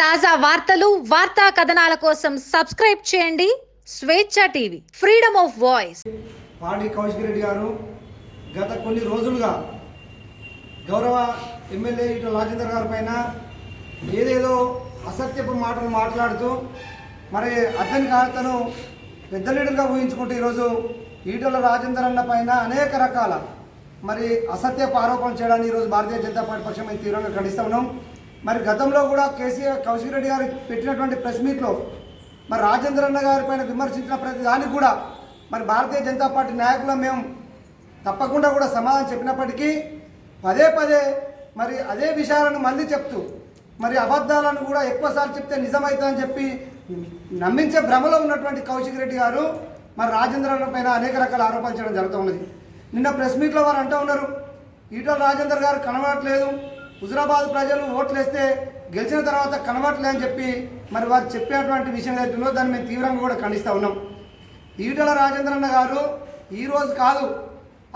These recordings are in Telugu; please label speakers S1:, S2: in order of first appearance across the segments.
S1: తాజా వార్తలు వార్తా కథనాల కోసం సబ్స్క్రైబ్ చేయండి స్వేచ్ఛ టీవీ, ఫ్రీడమ్ ఆఫ్ వాయిస్.
S2: పాడి కౌశిక్ రెడ్డి గారు గత కొన్ని రోజులుగా గౌరవ ఎమ్మెల్యే ఈటల రాజేందర్ గారి పైన ఏదేదో అసత్యపు మాటలు మాట్లాడుతూ మరి అతను పెద్ద లీడర్గా ఊహించుకుంటూ ఈరోజు ఈటల రాజేందర్ అన్న పైన అనేక రకాల మరి అసత్యపు ఆరోపణలు చేయడానికి ఈరోజు భారతీయ జనతా పార్టీ పక్షం మేము తీవ్రంగా ఖండిస్తూ ఉన్నాం. మరి గతంలో కూడా కౌశిక్ రెడ్డి గారు పెట్టినటువంటి ప్రెస్ మీట్లో మరి రాజేందర్ అన్న గారి పైన విమర్శించిన ప్రతి దానికి కూడా మరి భారతీయ జనతా పార్టీ నాయకులు మేము తప్పకుండా కూడా సమాధానం చెప్పినప్పటికీ పదే పదే మరి అదే విషయాలను మళ్ళీ చెప్తూ మరి అబద్ధాలను కూడా ఎక్కువసార్లు చెప్తే నిజమవుతుందని చెప్పి నమ్మించే భ్రమలో ఉన్నటువంటి కౌశిక్ రెడ్డి గారు మరి రాజేందర్ అన్న పైన అనేక రకాల ఆరోపణలు చేయడం జరుగుతూ ఉన్నది. నిన్న ప్రెస్ మీట్లో వారు అంటూ ఉన్నారు, ఈటల రాజేందర్ గారు కనబడట్లేదు, హుజురాబాద్ ప్రజలు ఓట్లు వేస్తే గెలిచిన తర్వాత కనబడట్లే అని చెప్పి మరి వారు చెప్పేటువంటి విషయం ఏదైతుందో దాన్ని మేము తీవ్రంగా కూడా ఖండిస్తూ ఉన్నాం. ఈటల రాజేందర్ అన్న గారు ఈరోజు కాదు,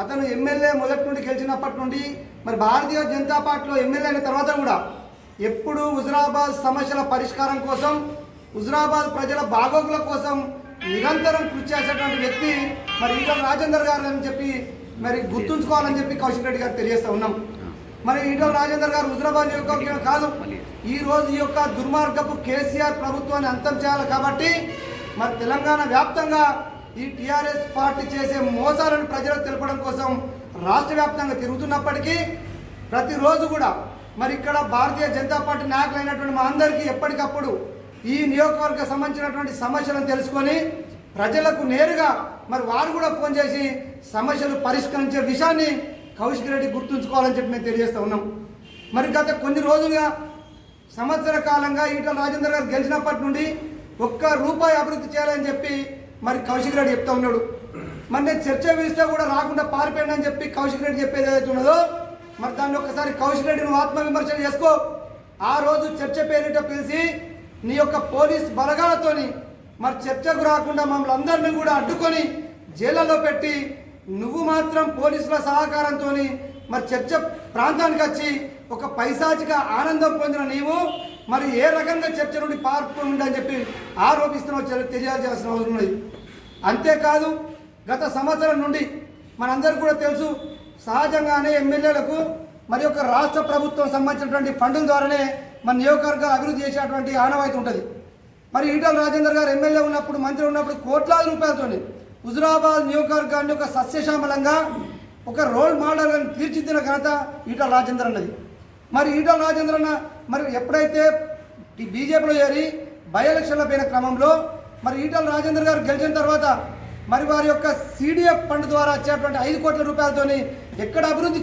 S2: అతను ఎమ్మెల్యే మొదటి నుండి గెలిచినప్పటి నుండి మరి భారతీయ జనతా పార్టీలో ఎమ్మెల్యే అయిన తర్వాత కూడా ఎప్పుడు హుజురాబాద్ సమస్యల పరిష్కారం కోసం, హుజురాబాద్ ప్రజల బాగోగుల కోసం నిరంతరం కృషి చేసేటువంటి వ్యక్తి మరి ఈటల రాజేందర్ గారు అని చెప్పి మరి గుర్తుంచుకోవాలని చెప్పి కౌశిక్ రెడ్డి గారు తెలియజేస్తూ ఉన్నాం. మరి ఈటల రాజేందర్ గారు హుజురాబాద్ నియోజకవర్గం కాదు, ఈరోజు ఈ యొక్క దుర్మార్గపు కేసీఆర్ ప్రభుత్వాన్ని అంతం చేయాలి కాబట్టి మరి తెలంగాణ వ్యాప్తంగా ఈ టీఆర్ఎస్ పార్టీ చేసే మోసాలను ప్రజలకు తెలపడం కోసం రాష్ట్ర వ్యాప్తంగా తిరుగుతున్నప్పటికీ ప్రతిరోజు కూడా మరి ఇక్కడ భారతీయ జనతా పార్టీ నాయకులైనటువంటి మా అందరికీ ఎప్పటికప్పుడు ఈ నియోజకవర్గం సంబంధించినటువంటి సమస్యలను తెలుసుకొని ప్రజలకు నేరుగా మరి వారు కూడా ఫోన్ చేసి సమస్యలు పరిష్కరించే విషయాన్ని కౌశిక్ రెడ్డి గుర్తుంచుకోవాలని చెప్పి మేము తెలియజేస్తూ ఉన్నాం. మరి గత కొన్ని రోజులుగా సంవత్సర కాలంగా ఈటల రాజేందర్ గారు గెలిచినప్పటి నుండి ₹1 అభివృద్ధి చేయాలని చెప్పి మరి కౌశిక్ రెడ్డి చెప్తా ఉన్నాడు. మరి నేను చర్చ వేస్తే కూడా రాకుండా పారిపోయాను అని చెప్పి కౌశిక్ రెడ్డి చెప్పేది ఏదైతే ఉన్నదో మరి దాన్ని ఒక్కసారి కౌశిక్ రెడ్డి నువ్వు ఆత్మవిమర్శన చేసుకో. ఆ రోజు చర్చ పేరిట పిలిచి నీ యొక్క పోలీస్ బలగాలతోని మరి చర్చకు రాకుండా మమ్మల్ని అందరినీ కూడా అడ్డుకొని జైళ్ళలో పెట్టి నువ్వు మాత్రం పోలీసుల సహకారంతో మరి చర్చ ప్రాంతానికి వచ్చి ఒక పైశాచిక ఆనందం పొందిన నీవు మరి ఏ రకంగా చర్చ నుండి పాల్గొందని చెప్పి ఆరోపిస్తున్నావు తెలియాల్సిన అవసరం ఉన్నది. అంతేకాదు గత సంవత్సరం నుండి మనందరికీ కూడా తెలుసు, సహజంగానే ఎమ్మెల్యేలకు మరి ఒక రాష్ట్ర ప్రభుత్వం సంబంధించినటువంటి ఫండ్ల ద్వారానే మన నియోజకవర్గ అభివృద్ధి చేసేటువంటి ఆనవాయితీ ఉంటుంది. మరి ఈటల రాజేందర్ గారు ఎమ్మెల్యే ఉన్నప్పుడు, మంత్రి ఉన్నప్పుడు కోట్లాది రూపాయలతో హుజురాబాద్ నియోజకవర్గాన్ని ఒక సస్యశ్యామలంగా ఒక రోల్ మోడల్గా తీర్చిదిద్దిన ఘనత ఈటల రాజేందర్ అన్నది. మరి ఈటల రాజేందర్ అన్న మరి ఎప్పుడైతే ఈ బీజేపీలో చేరి బై ఎలక్షన్ల పోయిన క్రమంలో మరి ఈటల రాజేందర్ గారు గెలిచిన తర్వాత మరి వారి యొక్క CDF ఫండ్ ద్వారా వచ్చేటువంటి ₹5 కోట్ల ఎక్కడ అభివృద్ధి